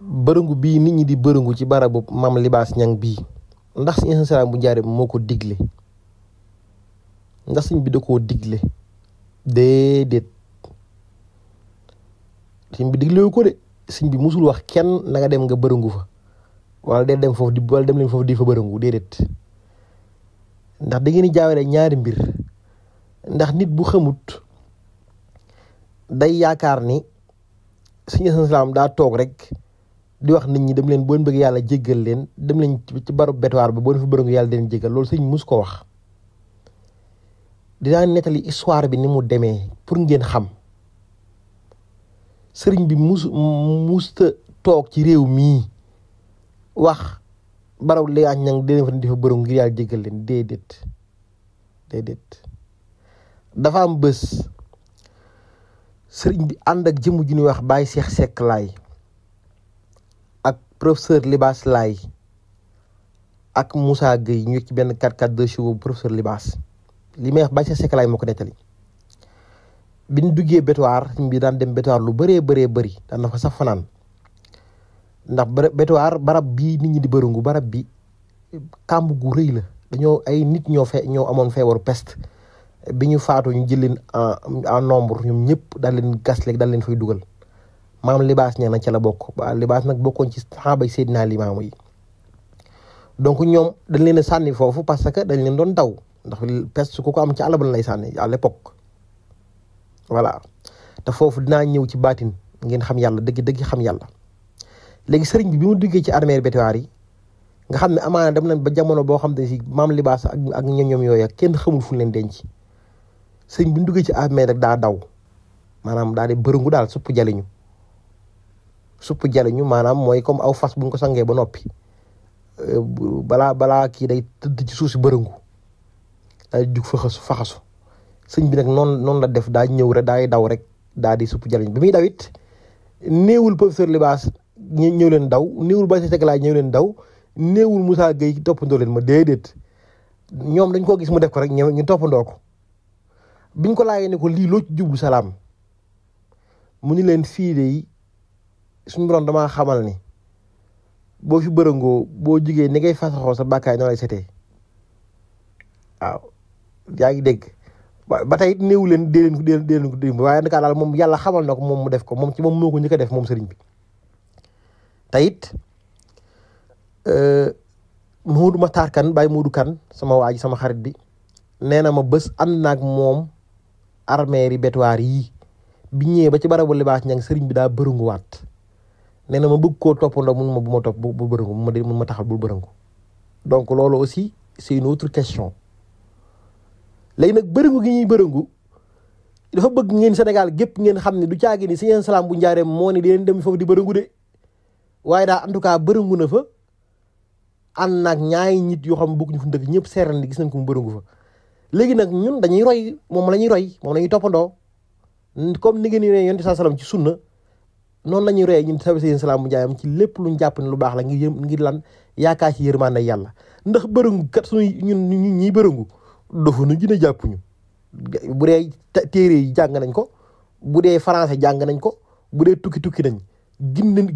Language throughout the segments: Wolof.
bërëngu bii nit ñi di bërëngu ci barabu Maam Libaas Ñang bii ndax sëñ Salaam bu Njaaréem moo ko digle ndax sëñ bi da koo digle déedéet sëñ bi diglewu ko de sëñ bi musul wax kenn na nga dem nga bërëngu fa wala dem leen foofu di fa bërëngu déedéet ndax da ngeen di jaawale ñaari mbir ndax nit bu xamut day yaakaar ni sëñ Salaam daa toog rek di wax nit ñi dem leen boo bëgg yàlla jéggal leen dem leen ci barab bétuwaar ba boo fa bërëngu yàlla den jéggal loolu sëñ mus ko wax. dinaa nettali histoire bi ni mu demee pour ngeen xam sëriñ bi musta toog ci réew mii wax barab li añ ñang dina fa di fa bërëngu ngir yàlla jéggal leen déedéet dafa am bés sëriñ bi ànd ak jëmm ju ñuy wax Baye Cheikh Seck Laay ak professeur Libaas Laay ak Moussa Gueye ñu ci benn 4x4 2 chevaux professeur Libaas li may wax Baye Cheikh Seck Laay moo ko nettali bi ñu duggee bétuwaar sëriñ bi daan dem bétuwaar lu bëree bëri daan na fa sax fanaan ndax bétuwaar barab bii nit ñi di bërëngu barab bi kàmb gu rëy la dañoo ay nit ñoo amoon feebaru peste bi ñu faatu ñu jël leen en nombre ñoom ñëpp daal leen gas léegi daal leen fay dugal Maam Libaas Ñang na ca la bokk ba Libaas nag bokkoon ci saxaaba Seydina Limaamu yi donc ñoom dañ leen a sànni foofu parce que dañ leen doon daw ndax peste ku ko am ci àll ba lay sànni à l'époque voilà te foofu dinaa ñëw ci baatin ngeen xam yàlla dëgg xam yàlla léegi sëriñ bi mu duggee ci armée bétuwaar yi nga xam ne amaana dem nañ ba jamono boo xam ne si Maam Libaas ak ñoom yooyu kenn xamul fu ñu leen denc sëriñ bi mu duggee ci armée rek daa daw maanaam daa di bërëngu daal supp jaliñu maanaam mooy comme aw fas bu ñu ko sangee ba noppi balaa kii day tëdd ci suuf si bërëngu daal di jug faxasu sëñ bi nag noonu la def daa ñëw rek daay daw rek daa di supp jaliñ bi muy daw it néewul professeur Libaas ñëw leen daw néewul Baye Cheikh Seck Laay ñëw leen daw néewul Moussa Gueye toppandoo leen ma déedéet ñoom dañ koo gis mu def ko rek ñu toppandoo ko biñ ko laajee ne ko lii loo ci jublu salaam mu ni leen fii de suñu borom damaa xamal ni boo fi bërëngoo boo jugee ni ngay fasaxoo sa bàkkaay noo lay setee waaw yaa ngi dégg ba tey it néewu leen dee leen ko waaye naka daal moom yàlla xamal na ko moom mu def ko moom ci moom moo ko njëkk a def moom sëriñ bi te it Moodu Maxtaar Kan Baye Moodu Kan sama waa ji sama xarit bi nee na ma bés ànd naag moom armée yi bétuwaar yi bi ñëwee ba ci barabu Libaas Ñang sëriñ bi daa bërënguwaat nee na ma bëgg koo toppandoo mun ma bu ma topp bu bërëngu mun ma taxal bul bërëngu donc loolu aussi c'est une autre question léegi nag bërëngu gi ñuy bërëngu dafa bëgg ngeen Sénégal gépp ngeen xam ne du caagi ni sëñ Salaam bu Njaaréem moo ne di leen dem foofu di bërëngu de waaye daal en tout cas bërëngu na fa ànd naag ñaari nit yoo xam ne bokkuñu fu dëkk ñëpp seeral ni gis nañ ko mu bërëngu fa léegi nag ñun dañuy roy moom la ñuy toppandoo comme ni ngeen di ne yonent saa salaam ci sunna noonu la ñuy royee ñun sëñ Salaam bu Njaaréem ci lépp luñ jàpp ne lu baax la ngir lan yaakaar ci yërmande yàlla ndax bërëngu kat suñu ñun ñuy bërëngu dafa nu gën a jàppuñu bu dee téere yi jàng nañ ko bu dee français jàng nañ ko bu dee tukki nañ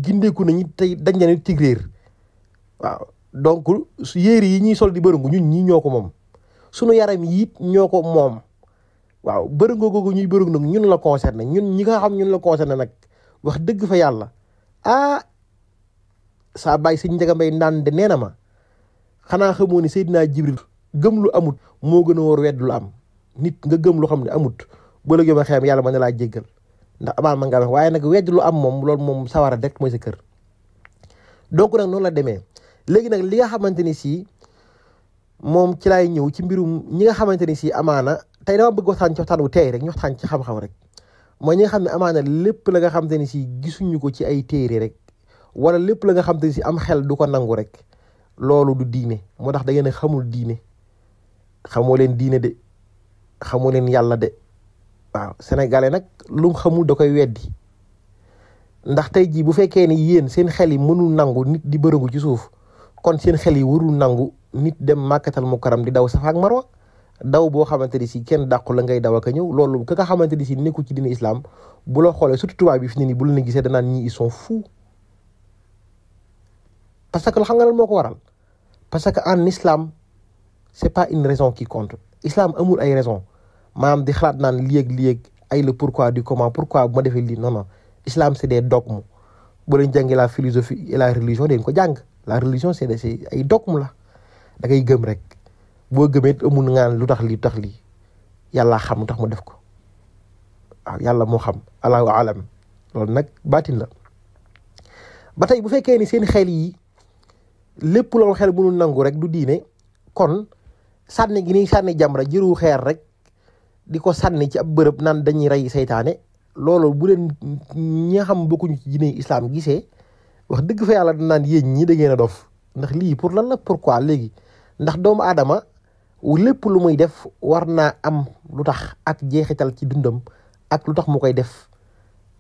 gindeeku nañu tey dañ na nit ci réer waaw donc yéere yi ñuy sol di bërëngu ñun ñii ñoo ko moom sunu yaram yi it ñoo ko moom waaw bërëngoo googu ñuy bërëngu nag ñun la concerné ñun ñi nga xam ñun la concerné nag wax dëgg fa yàlla saa bàyyi sëñ Njaga Mbay naan de nee na ma xanaa xamoo ni Seydina Jibril gëm lu amut moo gën a wóor wedd lu am nit nga gëm lu xam ne amut ba la gëm a xeem yàlla mën na laa jéggal ndax amaan ma nga wax waaye nag wedd lu am moom loolu moom sawara rek mooy sa kër donc nag noonu la demee léegi nag li nga xamante ni si moom ci laay ñëw ci mbirum ñi nga xamante ni si amaana tey dama bëgg waxtaan ci waxtaan wu tey rek ñu waxtaan ci xam-xam rek mooy ñi nga xam ne amaana lépp la nga xamante ni si gisuñu ko ci ay téere rek wala lépp la nga xamante ni si am xel du ko nangu rek loolu du diine moo tax da ngeen a xamul diine xamoo leen diine de xamoo leen yàlla de waaw sénégalais nag lu mu xamul da koy weddi ndax tey jii bu fekkee ni yéen seen xel yi mënul nangu nit di bërëngu ci suuf kon seen xel yi warul nangu nit dem màkkatal mukarram di daw safa ak marwa daw boo xamante ni si kenn dàqu la ngay daw ak a ñëw loolu ka nga xamante ni si nekkul ci diine islam bu la xoolee surtout tubaab bi fi ne nii bu la ne gisee danaan ñii ils sont fous parce que xam nga lan moo ko waral parce que en islam c'est pas une raison qui compte islam amul ay raison maanaam di xalaat naan lii ak ay le pourquoi du comment pourquoi bu ma defee lii non islam c'est des dogmes boo leen jàngee la philosophie et la religion dañ ko jàng la religion c'est ay dogmes la da ngay gëm rek boo gëmee amul ngaan lu tax lii yàlla xam lu tax mu def ko waaw yàlla moo xam allahu alam loolu nag baatin la ba tey bu fekkee ni seen xel yi lépp loolu xel mënul nangu rek du diine kon sànni gi ni sànni jamra jëru xeer rek di ko sànni ci ab bërëb naan dañuy rey seytaane loolu bu leen ñi nga xam bokkuñu ci diine islam gisee wax dëgg fa yàlla naan yéen ñi da ngeen a dof ndax lii pour lan la pourquoi léegi ndax doomu aadama lépp lu muy def war naa am lu tax ak jeexital ci dundam ak lu tax mu koy def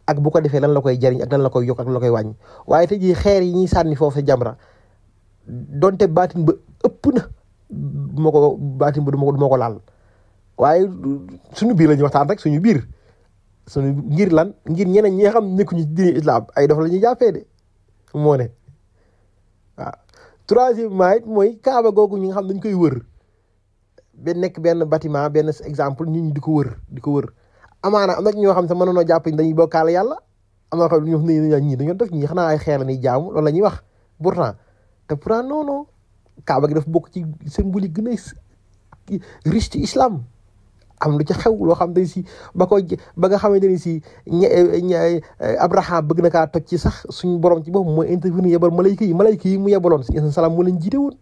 ak bu ko defee lan la koy jariñ ak lan la koy yokk ak lan la koy wàññi waaye te ji xeer yi ñuy sànni foofu sa jamra donte baatin ba ëpp na du ma ko laal waaye suñu biir la ñuy waxtaan rek suñu biir ngir lan ngir ñeneen ñi nga xam nekkuñu ci diine islam ay dof la ñuy jàppee de moo ne waaw troisièmement it mooy kaaba googu ñi nga xam dañ koy wër nekk benn bâtiment benn exemple nit ñi di ko wër amaana am na ñoo xam sax mënoonoo jàpp ni dañuy bokkaale yàlla am na xam ne ñii dañoo def ñii xanaa ay xeer la ñuy jaamu loolu la ñuy wax pourtant non kaaba gi dafa bokk ci symbole gën a riche ci islam am lu ci xew loo xam ne si ba nga xamante ni si Abraham bëgg na kaa toj ci sax suñu borom ci boppam mooy intervenir yebal malayka yi mu yebaloon si salaam moo leen jiite woon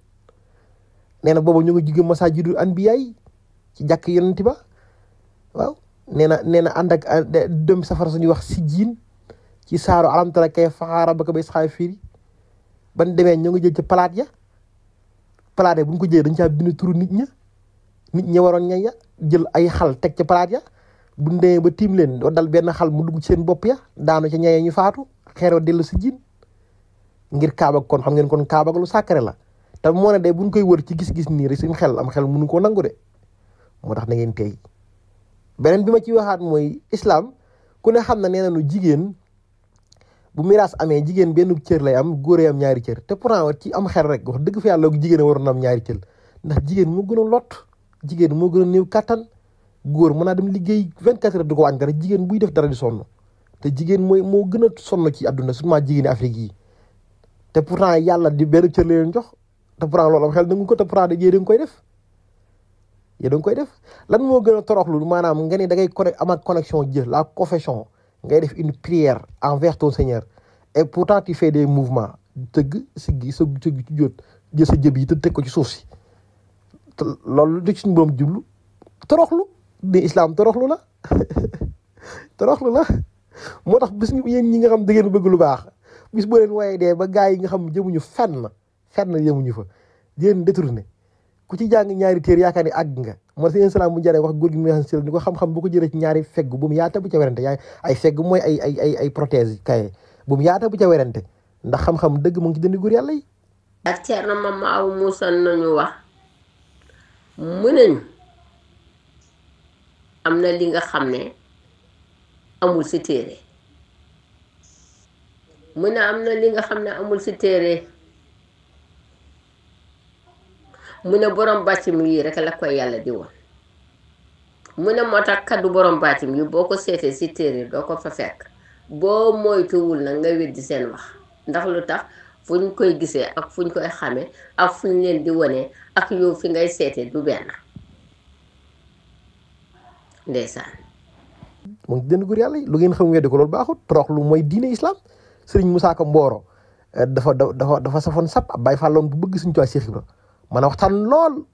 nee na boobu ñu ngi jóge masaajidul anbiya yi ci jàkk yonent ba waaw nee na ànd ak dem safara suñuy wax si jiin ci saaru alam tara kayfa fa'ala rabbuka bi ashabil fiil ban demee ñu ngi jël ci palaat ya bu ñu ko jëlee dañ caa bind turu nit ña waroon ña ya jël ay xal teg ca palaat ya bu ñu demee ba tiim leen doo dal benn xal mu dugg ci seen bopp ya daanu ca ñaye ñu faatu xeeroo dellu si jiin ngir kaaba kon xam ngeen kon kaaba lu sacré la te moo ne de buñ koy wër ci gis-gis nii rek suñu xel mënu koo nangu de moo tax na ngeen tey beneen bi ma ci waxaat mooy islam ku ne xam na nee nañu jigéen bu miraas amee jigéen benn cër lay am góor am ñaari cër te pourtant ci am xel rek wax dëgg fa yàlla jigéen a waroon am ñaari cër ndax jigéen moo gën a lot jigéen moo gën a néew kattan góor mën naa dem liggéey 24 heures du ko wàññi dara jigéen buy def dara di sonn te jigéen moo gën a sonn ci àdduna surtout jigéen Afrique yi te pourtant yàlla di benn cër la leen jox te pourtant loolu am xel nangu ko te pourtant da nga koy def lan moo gën a toroxlu maanaam nga ne da ngay am ak connexion Dieu la confession ngay def une prière envers ton Seigneur et pourtant tu fais des mouvements tëgg siggi sa tëgg ci jóot jël sa jëb yi te teg ko ci suuf si te loolu du suñu borom jublu toroxlu di islam toroxlu la moo tax bis yéen ñi nga xam da ngeen bëgg lu baax bis boo leen waaye dee ba gaa yi nga xam jëmuñu fenn yemuñu fa yéen détourné ku ci jàng ñaari téer yaakaar ni àgg nga moo seen salaam bu jaree wax góor gi mu xam ni ko xam-xam bu ko jëlee ci ñaari fegg bu mu yaata bu ca werante ay fegg mooy ay prothèse kaye bu mu yaata bu ca werante ndax xam-xam dëgg mu ngi ci dënd góor yàlla yi ak Thierno Mama Aw Moussa nañu wax mu nañu am na li nga xam ne amul si téere mu ne am na li nga xam ne amul si téere mu ne borom bàccim yi rek la koy yàlla di woon mu ne moo tax kaddu borom bàccim yi boo ko seetee si téere doo ko fa fekk boo moytuwul nag nga weddi seen wax ndax lu tax fu ñu koy gisee ak fu ñu koy xamee ak fu ñu leen di wone ak yow fi ngay seetee du benn ndeysaan mu ngi dënd góor yàlla yi lu ngeen xam weddi ko loolu baaxut toroxlu mooy diine islam Serigne Moussa Ka Mboro dafa safoon sap ab Baay Falloon bu bëgg suñu tuwaay Cheikh Ibra man a waxtaan lool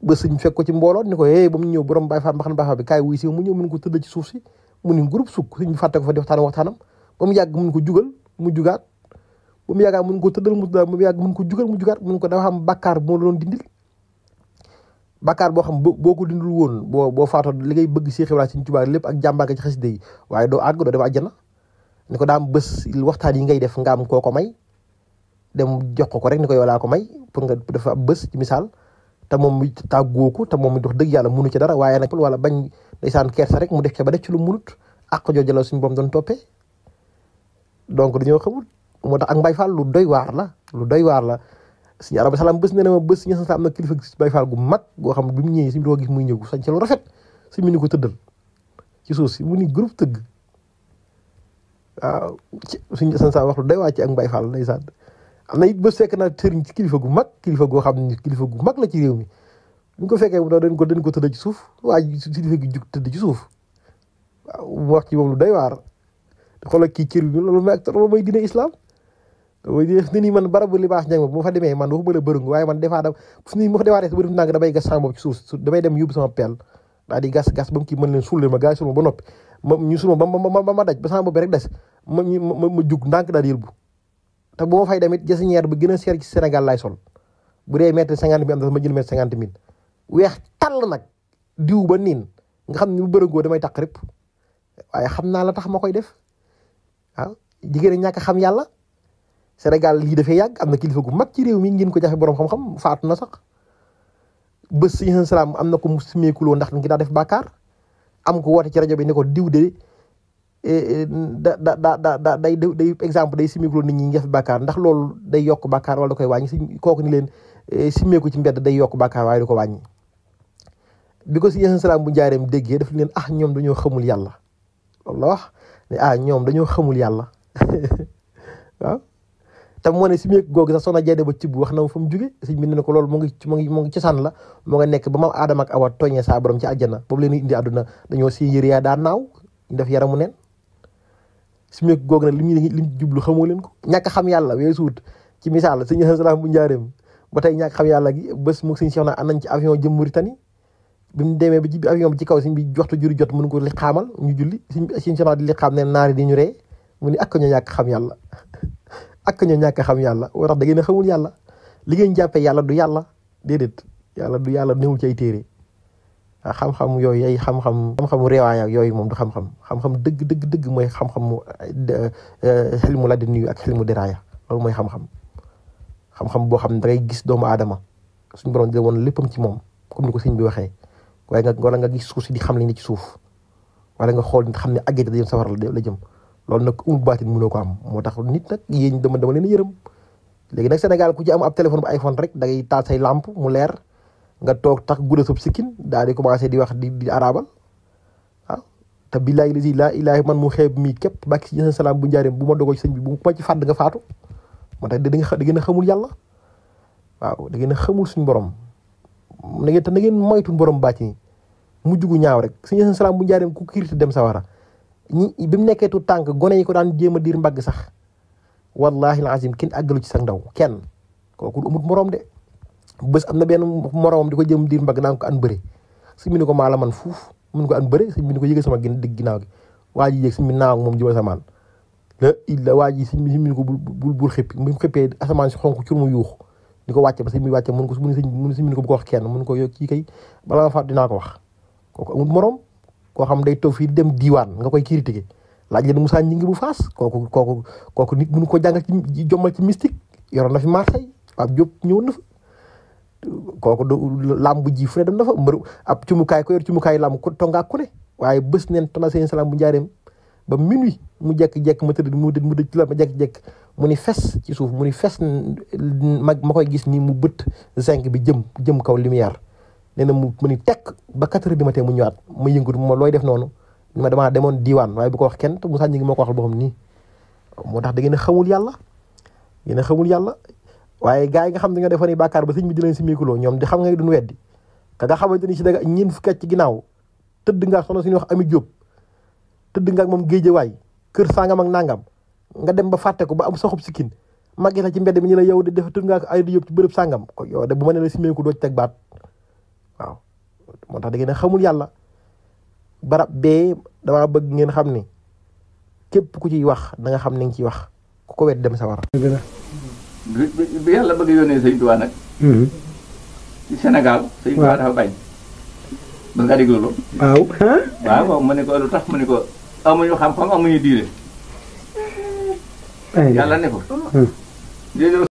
ba suñ fekk ko ci mbooloo ni ko ba mu ñëw borom Baay Faal mbaxana Baay Faal bi kaay wuy si mu ñëw mun ko tëdd ci suuf si mu ni groupe sukk suñ fàtte ko fa di waxtaanam ba mu yàgg mun ko jugal mu jugaat ba mu yàggaa mun ko tëddal mu yàgg mun ko jugal mu jugaat mun ko dafa xam bàkkaar bu ma doon dindil bàkkaar boo xam boo ko dindul woon boo faatoo li ngay bëgg Cheikh Ibra Sëñ Tuubaa lépp ak jàmbaar ci xasida yi waaye doo àgg doo dem àjjana ni ko daam bés waxtaan yi ngay def nga am koo ko may dem jox ko rek ni ko yow laa ko may pour nga dafa bés ci misaal te moom mi tàggoo ko te moom mi dox dëgg yàlla munu ci dara waaye nag wala bañ ndeysaan kersa rek mu def ca ba def ci lu munut ak jooju la suñu boom doon toppee donc dañoo xamul moo tax ak Baay Faal lu doy waar la lu doy waar la. suñu araba salaam bés nee na ma bés ña sa am na kilifa Baay Faal gu mag goo xam ne bi mu ñëwee suñu doo gis muy ñëw sañ ca lu rafet suñ mu ni ko tëddal ci suuf si mu ni groupe tëgg waaw suñu san sa wax lu doy waa ci ak Baay Faal ndeysaan am na it bés fekk naa sëriñ ci kilifa gu mag kilifa goo xam ne kilifa gu mag la ci réew mi bu ñu ko fekkee mu dañ ko tëdd ci suuf waa ji kilifa gi jug tëdd ci suuf waaw mu wax ci moom lu doy waar xoolal kii cër bi loolu mooy diine islam mooy diine ni man barabu Libaas Ñaŋ bu ma fa demee man waxuma la bërëngu waaye man des fois fu ni ma fa dewaatee ba def nang damay gas sama bopp ci suuf damay dem yóbbu sama peel daal di gas ba mu kii mën leen suul ma gaa yi suul ma ba noppi ñu suul ma ba ma daj ba sama bopp rek des ma jug ndànk daal di yëlbu te bu ma fay demit jasiñeer bi gën a seer ci Sénégal laay sol bu dee mètre 50 bi am na ma jël mètre 50 mille weex tàll nag diw ba niin nga xam ne mu bërëngoo damay taq rëpp waaye xam naa la tax ma koy def waaw jigéen ñàkk xam yàlla Sénégal lii dafay yàgg am na kilifa gu mag ci réew mi ngeen ko jafe borom xam-xam faatu na sax bés si salaam am na ko mu simeekuloo ndax ngi daa def bàkkaar am ko woote ci rajo bi ne ko diw de day exemple day simeekuloo nit ñi ngi def bàkkaar ndax loolu day yokk bàkkaar wala da koy wàññi si kooku ni leen simeeku ci mbedd day yokk bàkkaar waaye du ko wàññi bi ko si salaam bu njaareem déggee daf leen ñoom dañoo xamul yàlla loolu la wax ne ñoom dañoo xamul yàlla waaw te moo ne si meek googu sax soxna Jeyda ba cibb wax na fa mu jóge sëñ bi ne ko loolu mu ngi ci sànn la mu nga nekk ba maam Aadama ak Awa tooñee saa borom ci àjjana boobu leen indi àdduna dañoo si yëre yaa daa naaw ñu def yaramu neen si meek googu nag lim jublu xamoo leen ko ñàkk xam yàlla weesuut ci misaal sëñ salaam bu njaareem ba tey ñàkk xam yàlla gi bés mu sëñ Cheikh na ànd nañ ci avion jëm Mauritanie bi mu demee ba ci avion bi ci kaw sëñ bi waxtu juri jot mënu ko li xaamal ñu julli sëñ Cheikh na di li xam ne naari di ñu ree mu ni ak ñu ñàkk xam yàlla ak ñu ñàkk xam yàlla woo tax da ngeen a xamul yàlla li ngeen jàppee yàlla du yàlla déedéet yàlla du yàlla newul ci ay téere xam-xam yooyu ay xam-xamu réewaay ak yooyu moom du xam-xam dëgg mooy xam-xamu xilmu laduni ak xilmu diraaya loolu mooy xam-xam boo xam ne da ngay gis doomu aadama suñu borom di woon léppam ci moom comme ni ko sëñ bi waxee waaye nga gis suuf si di xam li ne ci suuf wala nga xool xam ne àggee da jëm safara la jëm loolu nag umul baatin mënoo ko am moo tax nit nag yéen dama leen yërëm léegi nag Sénégal ku ci am ab téléphone bu iPhone rek da ngay taal say lampe mu leer nga toog tax gudda sub sikkin daal di commencé di wax di arabal waaw te billaahi lazi laa ilaaha man mu xeeb mii képp bàkki si salaam bu njaareem bu ma dogoo ci sëñ bi bu ma ci fàdd nga faatu moo tax da ngeen a xamul yàlla waaw da ngeen a xamul suñu borom da ngeen moytu borom bàcc ni mu jugu ñaaw rek sëñ salaam bu njaareem ku kiriti dem sawara bi mu nekkee tu tànk gone yi ko daan jéem a diir mbagg sax wallahi alazim kenn àggalu ci sa ndaw kenn kooku amut morom de bés am na benn moromam di ko jéem diir mbagg naan ko an bëre si mu ne ko maa la man fuuf mun ko an bëre si mu ne ko yëgal sama digg ginnaaw gi waa ji yéeg si mu naaw ak moom jëma samaan la illa waa ji si mu ne ko bul xëppi mu xëppee asamaan si xonk cur mu yuux di ko wàcce ba si muy wàcce mun si mu ne ko bu ko wax kenn mun ko yow kii kay balaa ma faat dinaa ko wax kooku amut morom koo xam day toog fii dem diiwaan nga koy critiquer laaj leen Moussa Gningue bu Faas kooku nit mënu ko jàngal ci jommal ci mystique yoroon na fi Marseille Pape Diop ñëwoon na fa kooku làmb ji fu ne dem na fa mbër ab cumukaay ko yor cumukaay làmb ko tongaak ku ne waaye bés neen tona seen salaam bu njaareem ba minuit mu jekk-jekk ma tëdd mu dëj ci la ma jekk-jekk mu ni fes ci suuf mu ni fes ma koy gis nii mu bët zinc bi jëm kaw lumière nee na mu ni tekk ba 4 heures du matin mu ñëwaat ma yëngatu ma looy def noonu ma damaa demoon diiwaan waaye bu ko wax kenn te Moussa Gningue moo ko waxal boo xam nii moo tax da ngeen a xamul yàlla waaye gars yi nga xam ne nga defoon ni bàkkaar ba sëñ bi di leen si miikuloo ñoom di xam nga duñ weddi ka nga xamante ni si da nga ñeen fukki at ci ginnaaw tëdd nga soxna suñuy wax Ami Diop tëdd nga ak moom géejewaay kër sangam ak nangam nga dem ba fàtte ko ba am soxub sikkin màgget la ci mbedd mi ñu la yow de def tëdd nga ak ay di yóbbu ci bërëb sangam ko yow de bu ma ne la si miiku doo ci teg baat waaw moo tax da ngeen a xamul yàlla barab bee damaa bëgg ngeen xam ni képp ku ciy wax da nga xam ni nga ciy wax ku ko wet dem sawara. bi yàlla bëgg yónnee Sëñ Tuubaa nag. ci Sénégal. Sëñ Tuubaa dafa bañ. ba nga déglu loolu. waaw ma ne ko lu tax ma ne ko amuñu xam-xam amuñu diine. yàlla ne ko.